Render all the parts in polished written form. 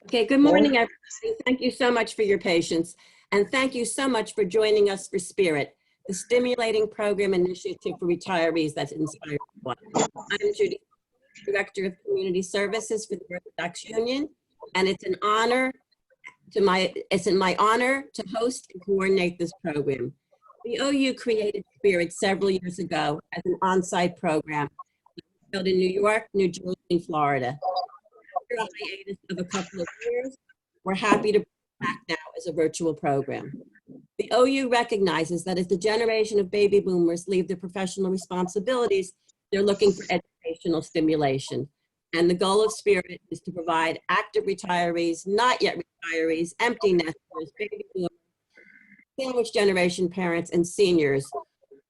Okay, good morning, everybody. Thank you so much for your patience. And thank you so much for joining us for Spirit, the stimulating program initiative for retirees that's inspired one. I'm Judy, Director of Community Services for the Orthodox Union, and it's in my honor to host and coordinate this program. The OU created Spirit several years ago as an on-site program held in New York, New Jersey, and Florida. After a hiatus of a couple of years, we're happy to bring it back now as a virtual program. The OU recognizes that as the generation of baby boomers leave their professional responsibilities, they're looking for educational stimulation. And the goal of Spirit is to provide active retirees, not yet retirees, empty nesters, baby boomers, sandwich generation parents, and seniors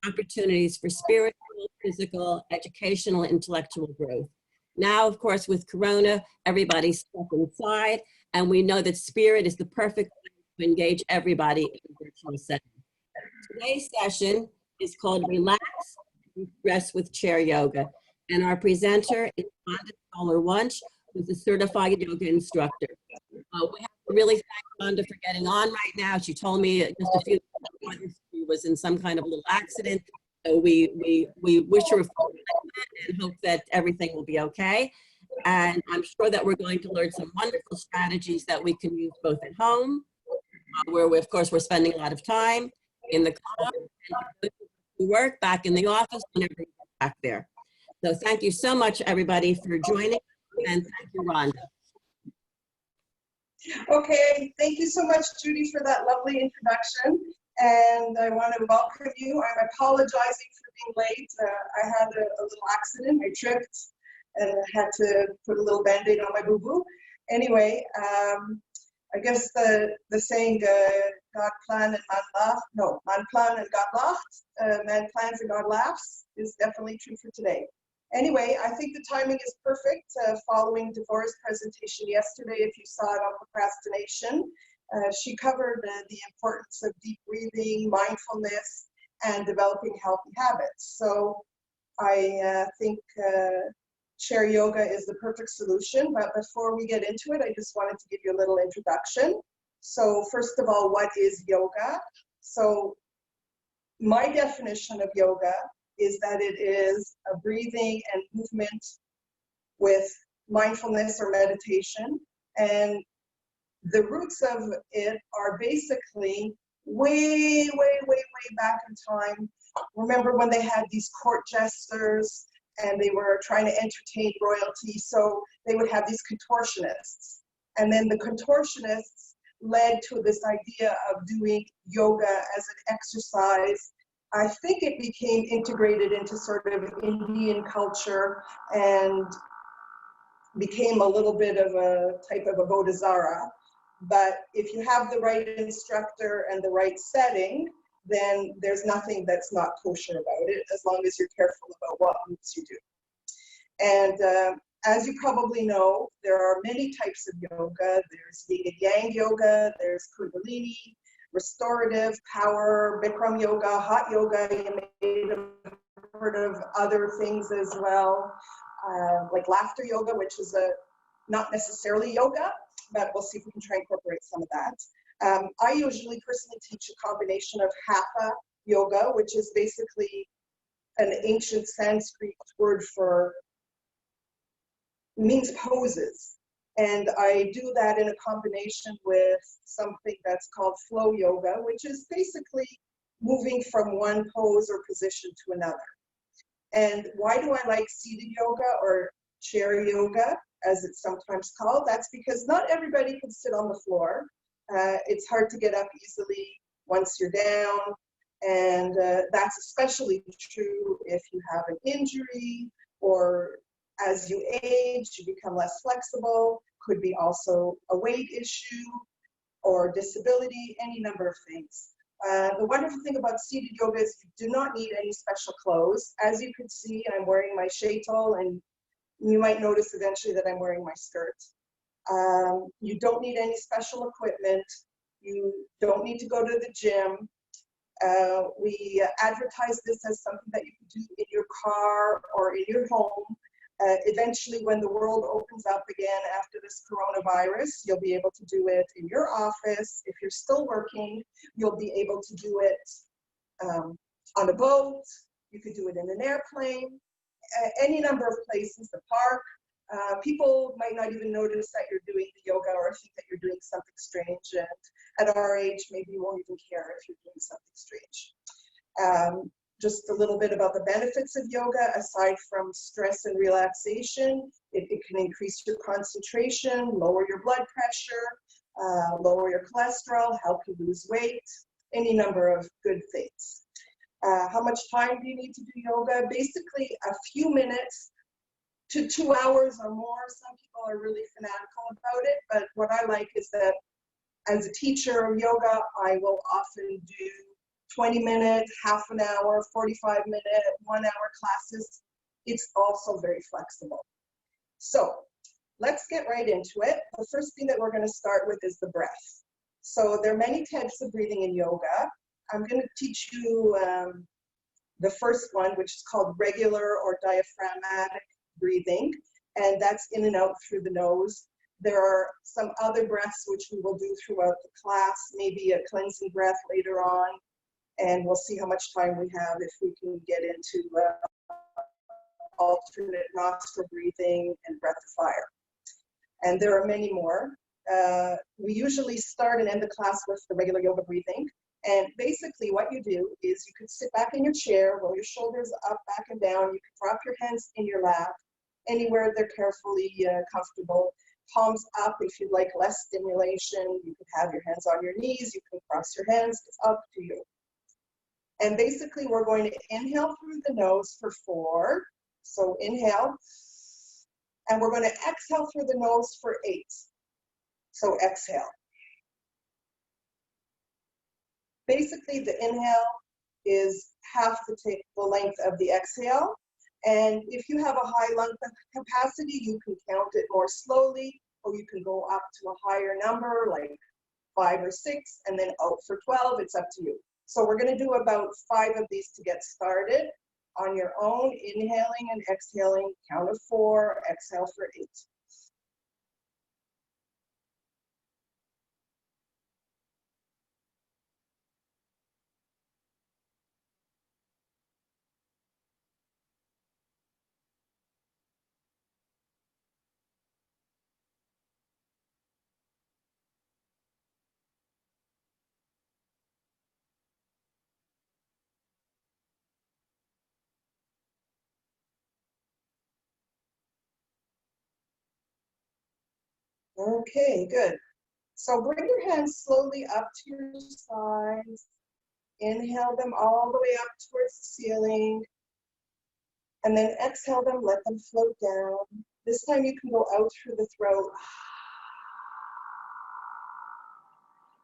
opportunities for spiritual, physical, educational, intellectual growth. Now, of course, with Corona, everybody's stuck inside, and we know that Spirit is the perfect way to engage everybody in a virtual setting. Today's session is called Relax and Rest with Chair Yoga, and our presenter is RONDA WUNSCH, who's a certified yoga instructor. We have to really thank Rhonda for getting on right now. She told me just a few minutes ago she was in some kind of a little accident. So we wish her a full and hope that everything will be okay. And I'm sure that we're going to learn some wonderful strategies that we can use both at home, where of course we're spending a lot of time, in the car, and to work, back in the office, whenever we get back there. So thank you so much, everybody, for joining, and thank you, Rhonda. Okay, thank you so much, Judy, for that lovely introduction. And I want to welcome you. I'm apologizing for being late. I had a little accident. I tripped and I had to put a little Band-Aid on my boo-boo. Anyway, I guess the saying, God plan and man laugh, no, man plan and God laughed, man plans and God laughs is definitely true for today. Anyway, I think the timing is perfect following Devorah's presentation yesterday. If you saw it on procrastination, she covered the importance of deep breathing, mindfulness, and developing healthy habits. So I think chair yoga is the perfect solution. But before we get into it, I just wanted to give you a little introduction. So first of all, what is yoga? So my definition of yoga is that it is a breathing and movement with mindfulness or meditation. And the roots of it are basically way back in time. Remember when they had these court jesters and they were trying to entertain royalty, so they would have these contortionists. And then the contortionists led to this idea of doing yoga as an exercise. I think it became integrated into sort of Indian culture and became a little bit of a type of a bodhisattva. But if you have the right instructor and the right setting, then there's nothing that's not kosher about it, as long as you're careful about what moves you do. And as you probably know, there are many types of yoga. There's yin and yang yoga, there's kundalini, restorative, power, Bikram yoga, hot yoga. You may have heard of other things as well, like laughter yoga, which is not necessarily yoga, but we'll see if we can try and incorporate some of that. I usually personally teach a combination of hatha yoga, which is basically an ancient Sanskrit word for, means poses. And I do that in a combination with something that's called flow yoga, which is basically moving from one pose or position to another. And why do I like seated yoga or chair yoga, as it's sometimes called? That's because not everybody can sit on the floor. It's hard to get up easily once you're down. And that's especially true if you have an injury, or as you age, you become less flexible. Could be also a weight issue or disability, any number of things. The wonderful thing about seated yoga is you do not need any special clothes. As you can see, I'm wearing my shaitel, and you might notice eventually that I'm wearing my skirt. You don't need any special equipment. You don't need to go to the gym. We advertise this as something that you can do in your car or in your home. Eventually, when the world opens up again after this coronavirus, you'll be able to do it in your office. If you're still working, you'll be able to do it on a boat. You could do it in an airplane, any number of places, the park. People might not even notice that you're doing the yoga or think that you're doing something strange. And at our age, maybe you won't even care if you're doing something strange. Just a little bit about the benefits of yoga. Aside from stress and relaxation, it can increase your concentration, lower your blood pressure, lower your cholesterol, help you lose weight, any number of good things. How much time do you need to do yoga? Basically, a few minutes to 2 hours or more. Some people are really fanatical about it, but what I like is that as a teacher of yoga, I will often do 20 minutes, half an hour, 45-minute, 1 hour classes. It's also very flexible. So let's get right into it. The first thing that we're going to start with is the breath. So there are many types of breathing in yoga. I'm going to teach you the first one, which is called regular or diaphragmatic breathing, and that's in and out through the nose. There are some other breaths which we will do throughout the class, maybe a cleansing breath later on, and we'll see how much time we have if we can get into alternate nostril breathing and breath of fire. And there are many more. We usually start and end the class with the regular yoga breathing. And basically what you do is you could sit back in your chair, roll your shoulders up, back and down. You can drop your hands in your lap, anywhere they're carefully comfortable. Palms up if you'd like less stimulation. You can have your hands on your knees. You can cross your hands. It's up to you. And basically we're going to inhale through the nose for 4. So inhale. And we're going to exhale through the nose for 8. So exhale. Basically, the inhale is half the length of the exhale. And if you have a high lung capacity, you can count it more slowly, or you can go up to a higher number, like 5 or 6, and then out for 12. It's up to you. So we're going to do about 5 of these to get started on your own, inhaling and exhaling, count of 4, exhale for 8. Okay, good. So bring your hands slowly up to your sides. Inhale them all the way up towards the ceiling. And then exhale them, let them float down. This time you can go out through the throat.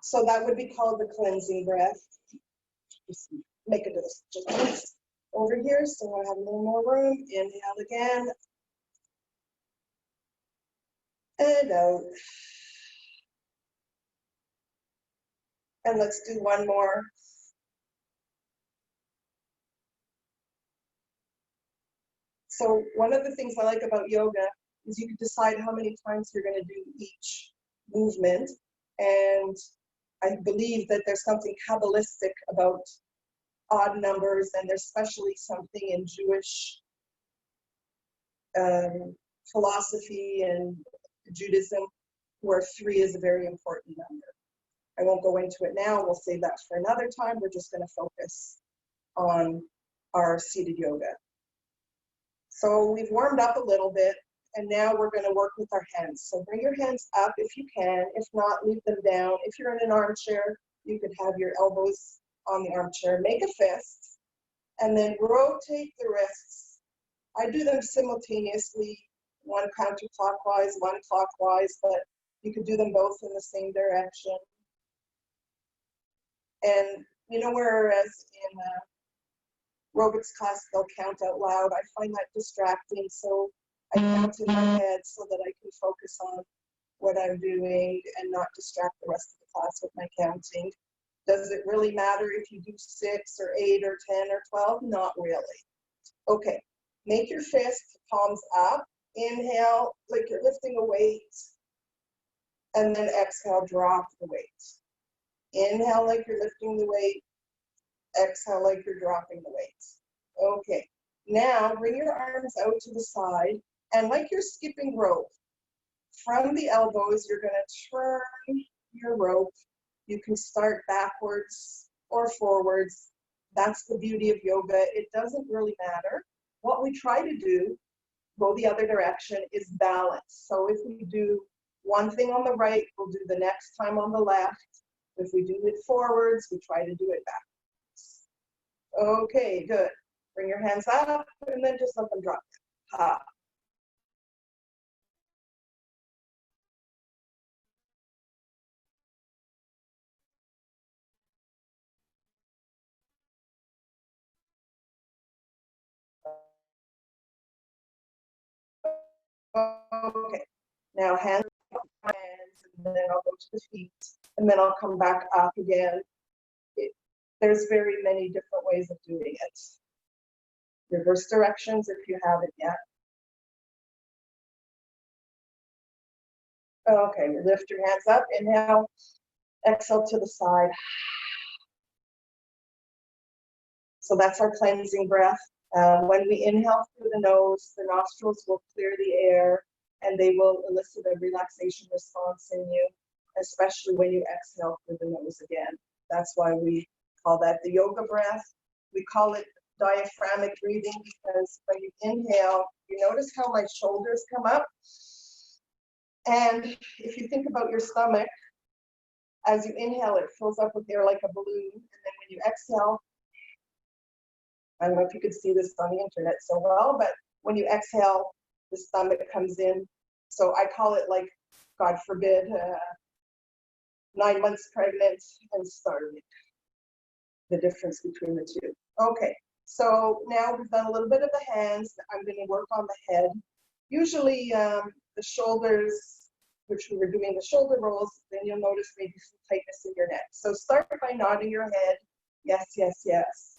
So that would be called the cleansing breath. Just make it just over here so I have a little more room. Inhale again. And out. And let's do one more. So one of the things I like about yoga is you can decide how many times you're going to do each movement. And I believe that there's something Kabbalistic about odd numbers, and there's especially something in Jewish philosophy and Judaism where 3 is a very important number. I won't go into it now. We'll save that for another time. We're just going to focus on our seated yoga. So we've warmed up a little bit, and now we're going to work with our hands. So bring your hands up if you can. If not, leave them down. If you're in an armchair, you could have your elbows on the armchair. Make a fist, and then rotate the wrists. I do them simultaneously, one counterclockwise, one clockwise, but you could do them both in the same direction. And you know, whereas in aerobics class they'll count out loud, I find that distracting, so I count in my head so that I can focus on what I'm doing and not distract the rest of the class with my counting. Does it really matter if you do 6 or 8 or 10 or 12? Not really. Okay, Make your fist, palms up. Inhale like you're lifting a weight. And then exhale, drop the weight. Inhale like you're lifting the weight. Exhale like you're dropping the weight. Okay. Now bring your arms out to the side. And like you're skipping rope, from the elbows, you're going to turn your rope. You can start backwards or forwards. That's the beauty of yoga. It doesn't really matter. What we try to do, go the other direction, is balance. So if we do one thing on the right, we'll do the next time on the left. If we do it forwards, we try to do it backwards. Okay, good. Bring your hands up and then just let them drop. Ha. Okay, now hands, and then I'll go to the feet, and then I'll come back up again. There's very many different ways of doing it. Reverse directions if you haven't yet. Okay, lift your hands up, inhale, exhale to the side. So that's our cleansing breath. When we inhale through the nose, the nostrils will clear the air and they will elicit a relaxation response in you, especially when you exhale through the nose again. That's why we call that the yoga breath. We call it diaphragmatic breathing because when you inhale, you notice how my shoulders come up. And if you think about your stomach, as you inhale, it fills up with air like a balloon. And then when you exhale, I don't know if you could see this on the internet so well, but when you exhale, the stomach comes in. So I call it like, God forbid, 9 months pregnant and starving. The difference between the two. Okay, so now we've done a little bit of the hands. I'm going to work on the head. Usually the shoulders, which we were doing the shoulder rolls, then you'll notice maybe some tightness in your neck. So start by nodding your head. Yes, yes, yes.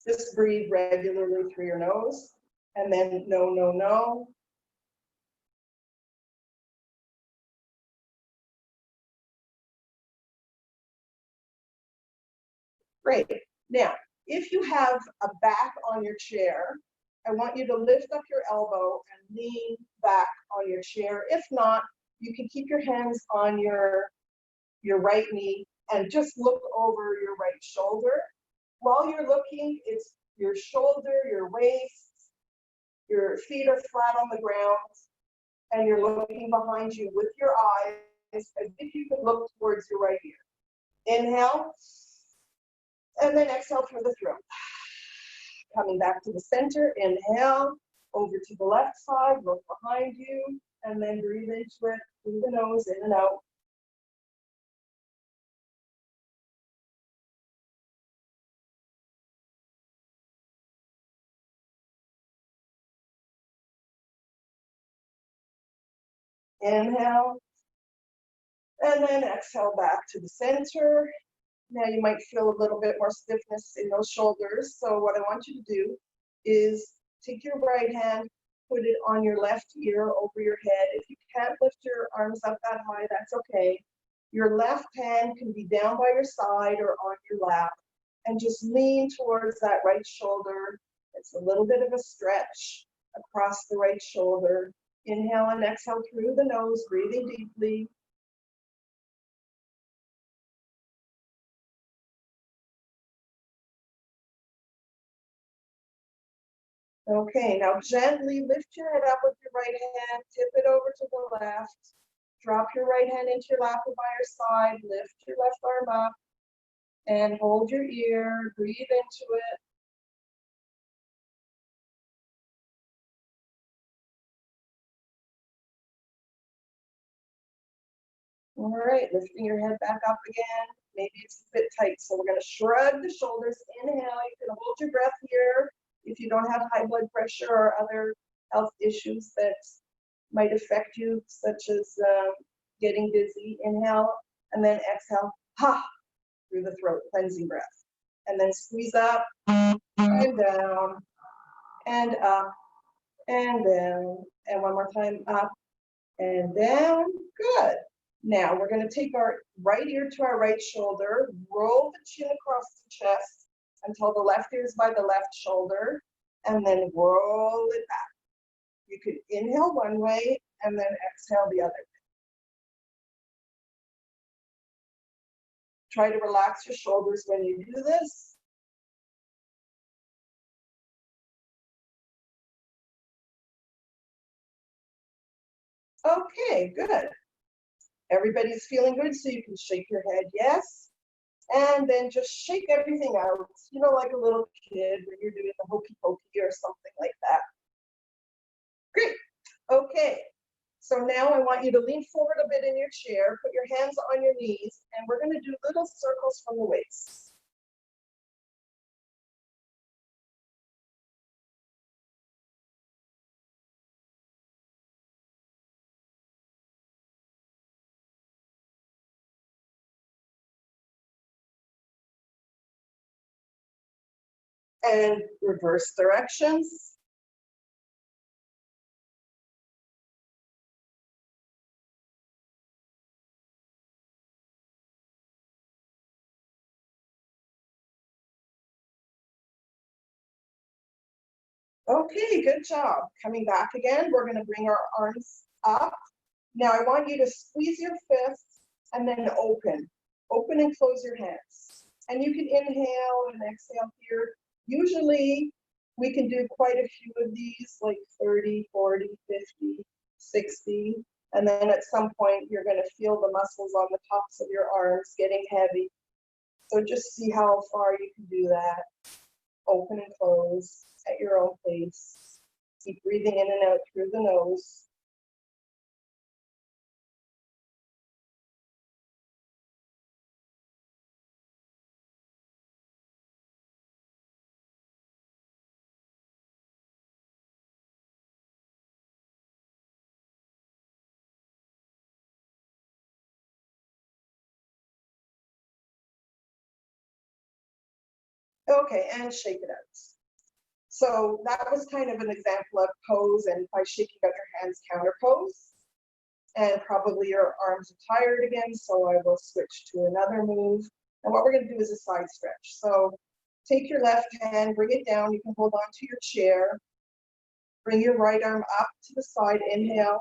Just breathe regularly through your nose, and then no, no, no. Great. Now, if you have a back on your chair, I want you to lift up your elbow and lean back on your chair. If not, you can keep your hands on your right knee and just look over your right shoulder. While you're looking, it's your shoulder, your waist, your feet are flat on the ground, and you're looking behind you with your eyes as if you could look towards your right ear. Inhale, and then exhale through the throat. Coming back to the center, inhale, over to the left side, look behind you, and then breathe into it through the nose, in and out. Inhale, and then exhale back to the center. Now you might feel a little bit more stiffness in those shoulders. So what I want you to do is take your right hand, put it on your left ear over your head. If you can't lift your arms up that high, that's okay. Your left hand can be down by your side or on your lap, and just lean towards that right shoulder. It's a little bit of a stretch across the right shoulder. Inhale and exhale through the nose, breathing deeply. Okay, now gently lift your head up with your right hand, tip it over to the left. Drop your right hand into your lap or by your side, lift your left arm up, and hold your ear, breathe into it. All right, lifting your head back up again. Maybe it's a bit tight, so we're going to shrug the shoulders. Inhale, you can hold your breath here if you don't have high blood pressure or other health issues that might affect you, such as getting dizzy. Inhale, and then exhale, ha, through the throat, cleansing breath. And then squeeze up, and down, and up, and down, and one more time, up and down. Good. Now we're going to take our right ear to our right shoulder, roll the chin across the chest until the left ear is by the left shoulder, and then roll it back. You could inhale one way and then exhale the other. Try to relax your shoulders when you do this. Okay, good. Everybody's feeling good, so you can shake your head, yes. And then just shake everything out, you know, like a little kid when you're doing the hokey pokey or something like that. Great. Okay. So now I want you to lean forward a bit in your chair, put your hands on your knees, and we're going to do little circles from the waist. And reverse directions. Okay, good job. Coming back again, we're going to bring our arms up. Now I want you to squeeze your fists and then open. Open and close your hands. And you can inhale and exhale here. Usually we can do quite a few of these, like 30, 40, 50, 60. And then at some point you're going to feel the muscles on the tops of your arms getting heavy. So just see how far you can do that. Open and close at your own pace. Keep breathing in and out through the nose. Okay, and shake it out. So that was kind of an example of pose and by shaking out your hands, counter pose. And probably your arms are tired again, so I will switch to another move. And what we're going to do is a side stretch. So take your left hand, bring it down. You can hold on to your chair. Bring your right arm up to the side, inhale.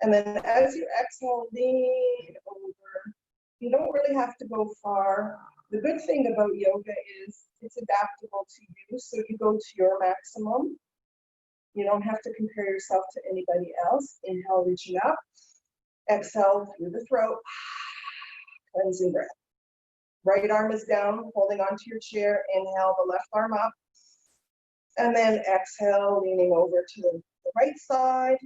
And then as you exhale, lean over. You don't really have to go far. The good thing about yoga is it's adaptable to you, so you go to your maximum. You don't have to compare yourself to anybody else. Inhale, reaching up. Exhale through the throat. Cleansing breath. Right arm is down, holding onto your chair. Inhale, the left arm up. And then exhale, leaning over to the right side.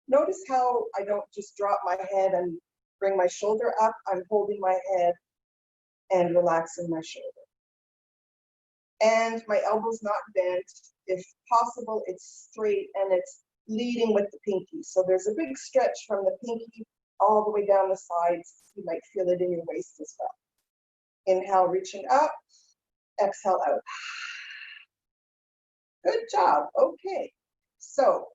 Notice how I don't just drop my head and bring my shoulder up. I'm holding my head and relaxing my shoulder. And my elbow's not bent. If possible, it's straight and it's leading with the pinky. So there's a big stretch from the pinky all the way down the sides. You might feel it in your waist as well. Inhale, reaching up. Exhale, out. Good job. Okay. So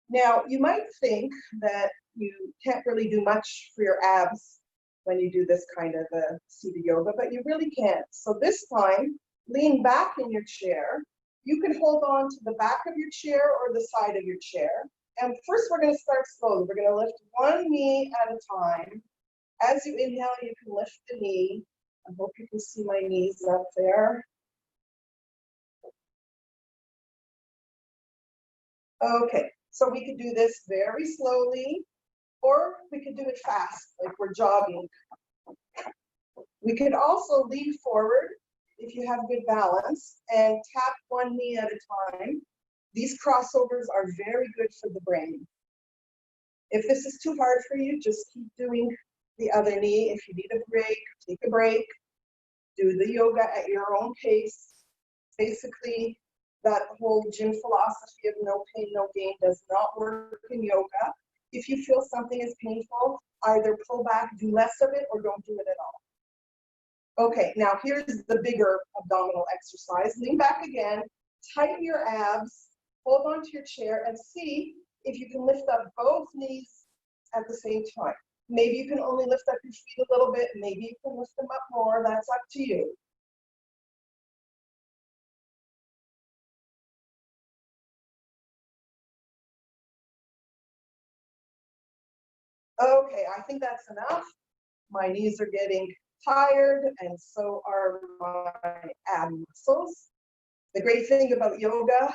now you might think that you can't really do much for your abs when you do this kind of a seated yoga, but you really can't. So this time, lean back in your chair. You can hold on to the back of your chair or the side of your chair. And first we're going to start slowly. We're going to lift one knee at a time. As you inhale, you can lift the knee. I hope you can see my knees up there. Okay, so we could do this very slowly, or we could do it fast, like we're jogging. We could also lean forward if you have good balance and tap one knee at a time. These crossovers are very good for the brain. If this is too hard for you, just keep doing the other knee. If you need a break, take a break. Do the yoga at your own pace. Basically, that whole gym philosophy of no pain, no gain does not work in yoga. If you feel something is painful, either pull back, do less of it, or don't do it at all. Okay, now here's the bigger abdominal exercise. Lean back again, tighten your abs, hold on to your chair and see if you can lift up both knees at the same time. Maybe you can only lift up your feet a little bit, maybe you can lift them up more, that's up to you. Okay, I think that's enough. My knees are getting tired and so are my ab muscles. The great thing about yoga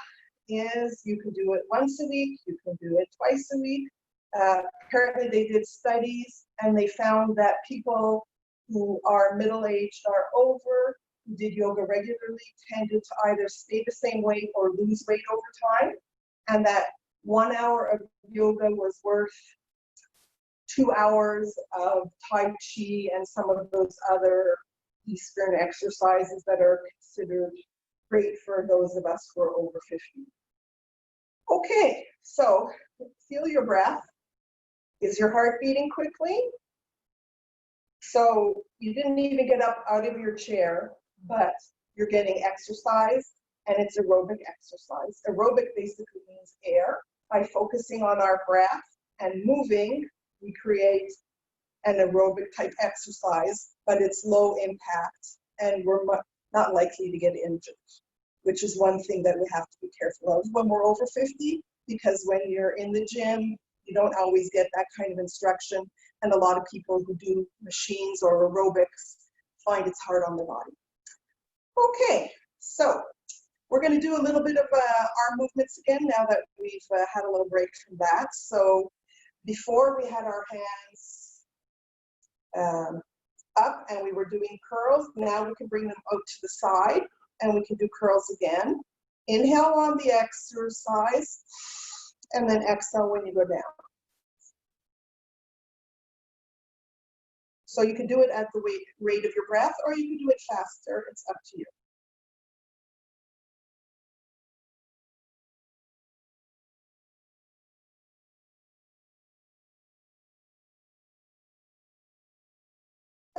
is you can do it once a week, you can do it twice a week. Apparently they did studies and they found that people who are middle-aged or over, who did yoga regularly, tended to either stay the same weight or lose weight over time, and that 1 hour of yoga was worth 2 hours of Tai Chi and some of those other Eastern exercises that are considered great for those of us who are over 50. Okay, so feel your breath. Is your heart beating quickly? So you didn't even get up out of your chair, but you're getting exercise, and it's aerobic exercise. Aerobic basically means air. By focusing on our breath and moving, we create an aerobic type exercise, but it's low impact, and we're not likely to get injured, which is one thing that we have to be careful of when we're over 50, because when you're in the gym, you don't always get that kind of instruction, and a lot of people who do machines or aerobics find it's hard on the body. Okay, so we're going to do a little bit of arm movements again now that we've had a little break from that. So before we had our hands up and we were doing curls. Now we can bring them out to the side and we can do curls again. Inhale on the exercise and then exhale when you go down. So you can do it at the rate of your breath or you can do it faster. It's up to you.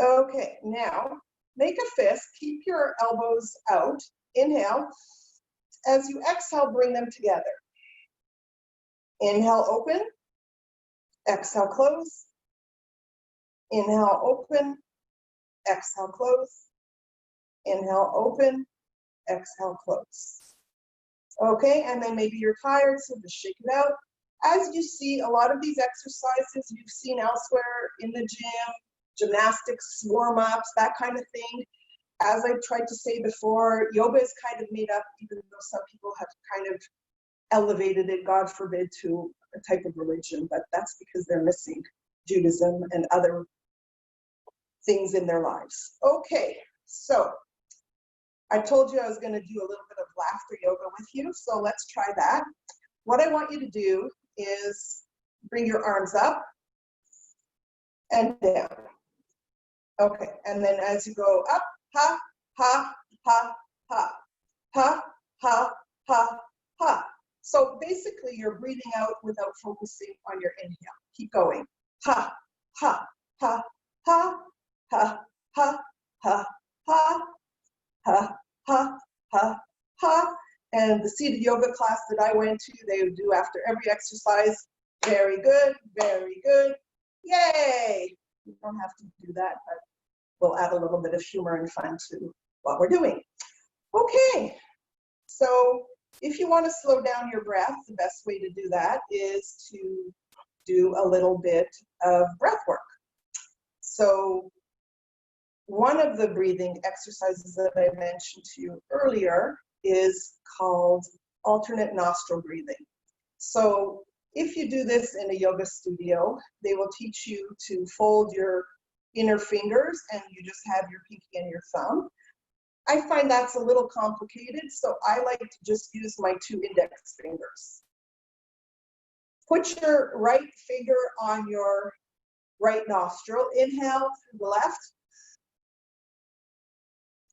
Okay, now make a fist, keep your elbows out, inhale. As you exhale, bring them together. Inhale, open, exhale, close. Inhale, open, exhale, close. Inhale, open, exhale, close. Okay, and then maybe you're tired, so just shake it out. As you see, a lot of these exercises you've seen elsewhere in the gym, gymnastics, warm-ups, that kind of thing. As I tried to say before, yoga is kind of made up, even though some people have kind of elevated it, God forbid, to a type of religion, but that's because they're missing Judaism and other things in their lives. Okay, so I told you I was going to do a little bit of laughter yoga with you, so let's try that. What I want you to do is bring your arms up and down. Okay, and then as you go up, ha, ha, ha, ha, ha, ha, ha, ha. So basically you're breathing out without focusing on your inhale. Keep going. Ha, ha, ha, ha, ha, ha, ha, ha, ha, ha, ha, ha. And the seated yoga class that I went to, they would do after every exercise. Very good, very good. Yay! You don't have to do that, but we'll add a little bit of humor and fun to what we're doing. Okay, so if you want to slow down your breath, the best way to do that is to do a little bit of breath work. So one of the breathing exercises that I mentioned to you earlier is called alternate nostril breathing. So if you do this in a yoga studio, they will teach you to fold your inner fingers and you just have your pinky and your thumb. I find that's a little complicated, so I like to just use my 2 index fingers. Put your right finger on your right nostril. Inhale through the left,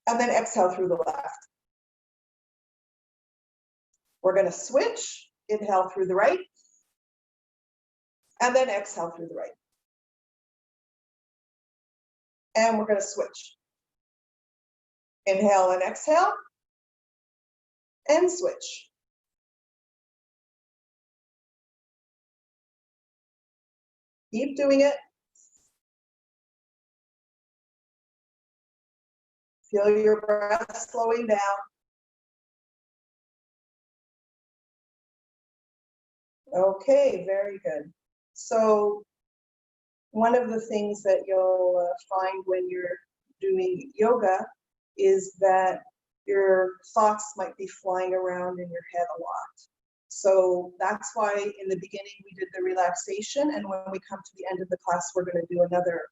and then exhale through the left. We're going to switch. Inhale through the right, and then exhale through the right. And we're going to switch. Inhale and exhale, and switch. Keep doing it. Feel your breath slowing down. Okay, very good. So one of the things that you'll find when you're doing yoga is that your thoughts might be flying around in your head a lot. So that's why in the beginning we did the relaxation, and when we come to the end of the class, we're going to do another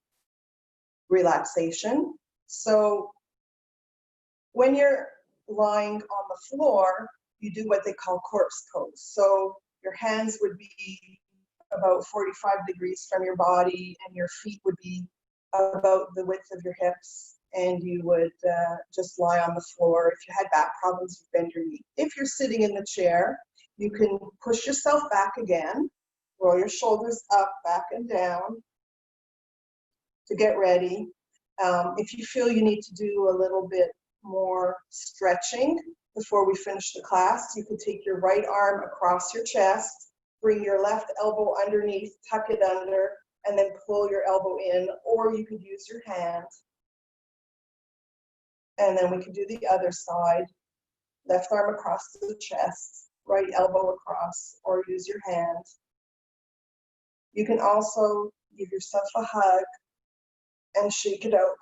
relaxation. So when you're lying on the floor, you do what they call corpse pose. So your hands would be about 45 degrees from your body, and your feet would be about the width of your hips, and you would just lie on the floor. If you had back problems, you bend your knee. If you're sitting in the chair, you can push yourself back again, roll your shoulders up, back and down to get ready. If you feel you need to do a little bit more stretching before we finish the class, you can take your right arm across your chest, bring your left elbow underneath, tuck it under, and then pull your elbow in, or you could use your hand. And then we can do the other side. Left arm across the chest, right elbow across, or use your hand. You can also give yourself a hug and shake it out.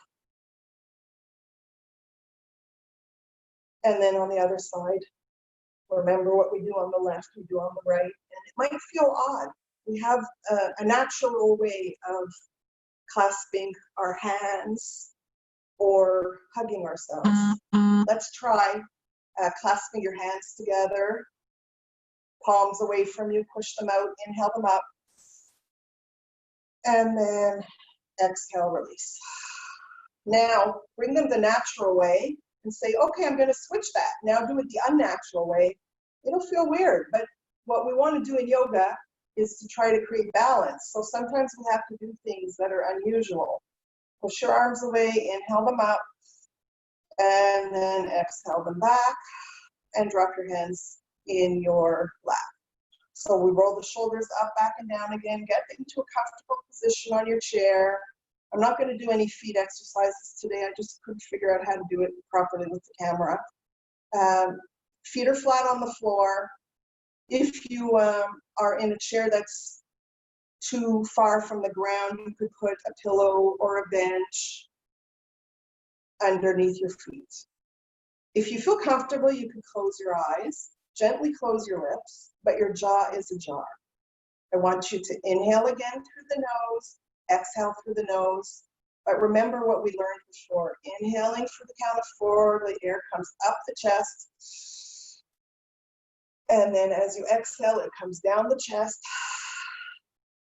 And then on the other side, remember what we do on the left, we do on the right. And it might feel odd. We have a natural way of clasping our hands or hugging ourselves. Let's try clasping your hands together, palms away from you, push them out, inhale them up, and then exhale, release. Now, bring them the natural way and say, okay, I'm going to switch that. Now do it the unnatural way. It'll feel weird, but what we want to do in yoga is to try to create balance. So sometimes we have to do things that are unusual. Push your arms away, inhale them up, and then exhale them back, and drop your hands in your lap. So we roll the shoulders up, back, and down again. Get into a comfortable position on your chair. I'm not going to do any feet exercises today. I just couldn't figure out how to do it properly with the camera. Feet are flat on the floor. If you are in a chair that's too far from the ground, you could put a pillow or a bench underneath your feet. If you feel comfortable, you can close your eyes, gently close your lips, but your jaw is ajar. I want you to inhale again through the nose, exhale through the nose, but remember what we learned before. Inhaling for the count of 4, the air comes up the chest, and then as you exhale, it comes down the chest,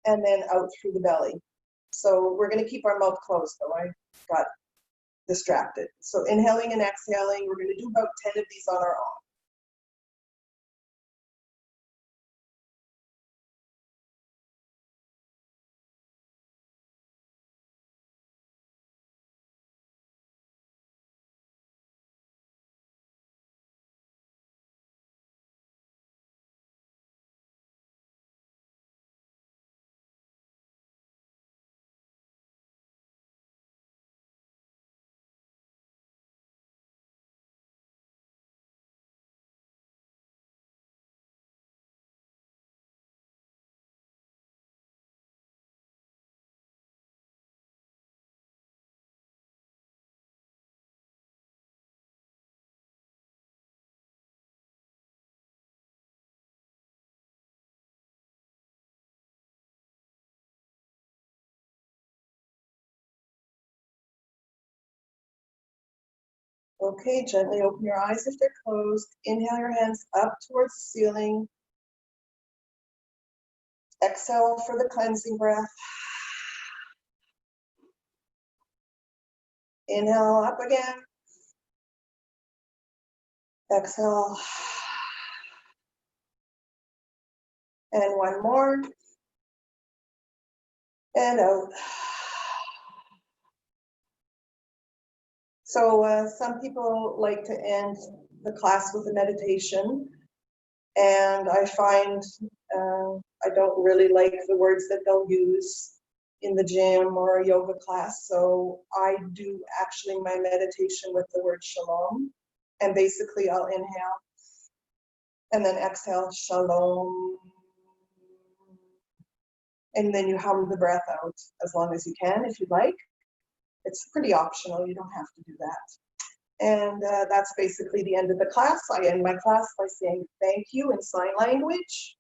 and then out through the belly. So we're going to keep our mouth closed, though. I got distracted. So inhaling and exhaling, we're going to do about 10 of these on our own. Okay, gently open your eyes if they're closed. Inhale your hands up towards the ceiling. Exhale for the cleansing breath. Inhale up again. Exhale. And one more. And out. So some people like to end the class with a meditation, and I find I don't really like the words that they'll use in the gym or a yoga class. So I do actually my meditation with the word shalom, and basically I'll inhale and then exhale shalom, and then you hum the breath out as long as you can if you like. It's pretty optional, you don't have to do that. And that's basically the end of the class. I end my class by saying thank you in sign language,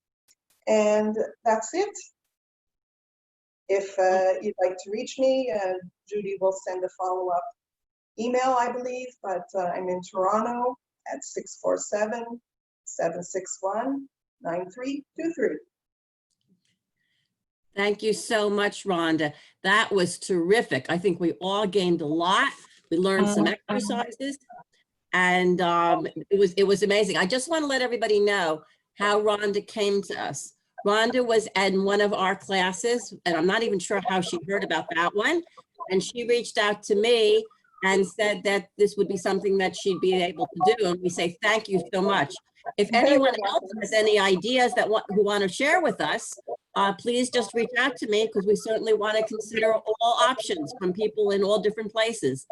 and that's it. If you'd like to reach me, Judy will send a follow-up email, I believe, but I'm in Toronto at 647-761-9323. Thank you so much, Rhonda. That was terrific. I think we all gained a lot. We learned some exercises, and it was amazing. I just want to let everybody know how Rhonda came to us. Rhonda was in one of our classes, and I'm not even sure how she heard about that one. And she reached out to me and said that this would be something that she'd be able to do. And we say, thank you so much. If anyone else has any ideas who want to share with us, please just reach out to me, because we certainly want to consider all options from people in all different places.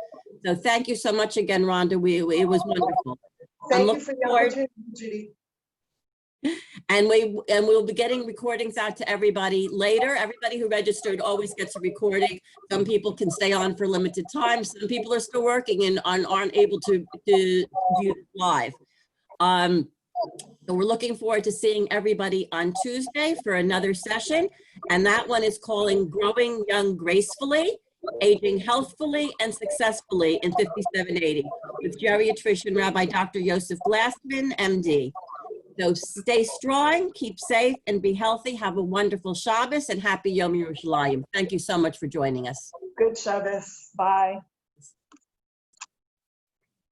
So thank you so much again, Rhonda. It was wonderful. Thank you for the opportunity, Judy. And we'll be getting recordings out to everybody later. Everybody who registered always gets a recording. Some people can stay on for limited time. Some people are still working and aren't able to view it live. So we're looking forward to seeing everybody on Tuesday for another session. And that one is calling Growing Young Gracefully, Aging Healthfully and Successfully in 5780 with geriatrician Rabbi Dr. Yosef Glassman, MD. So stay strong, keep safe, and be healthy. Have a wonderful Shabbos and happy Yom Yerushalayim. Thank you so much for joining us. Good Shabbos. Bye.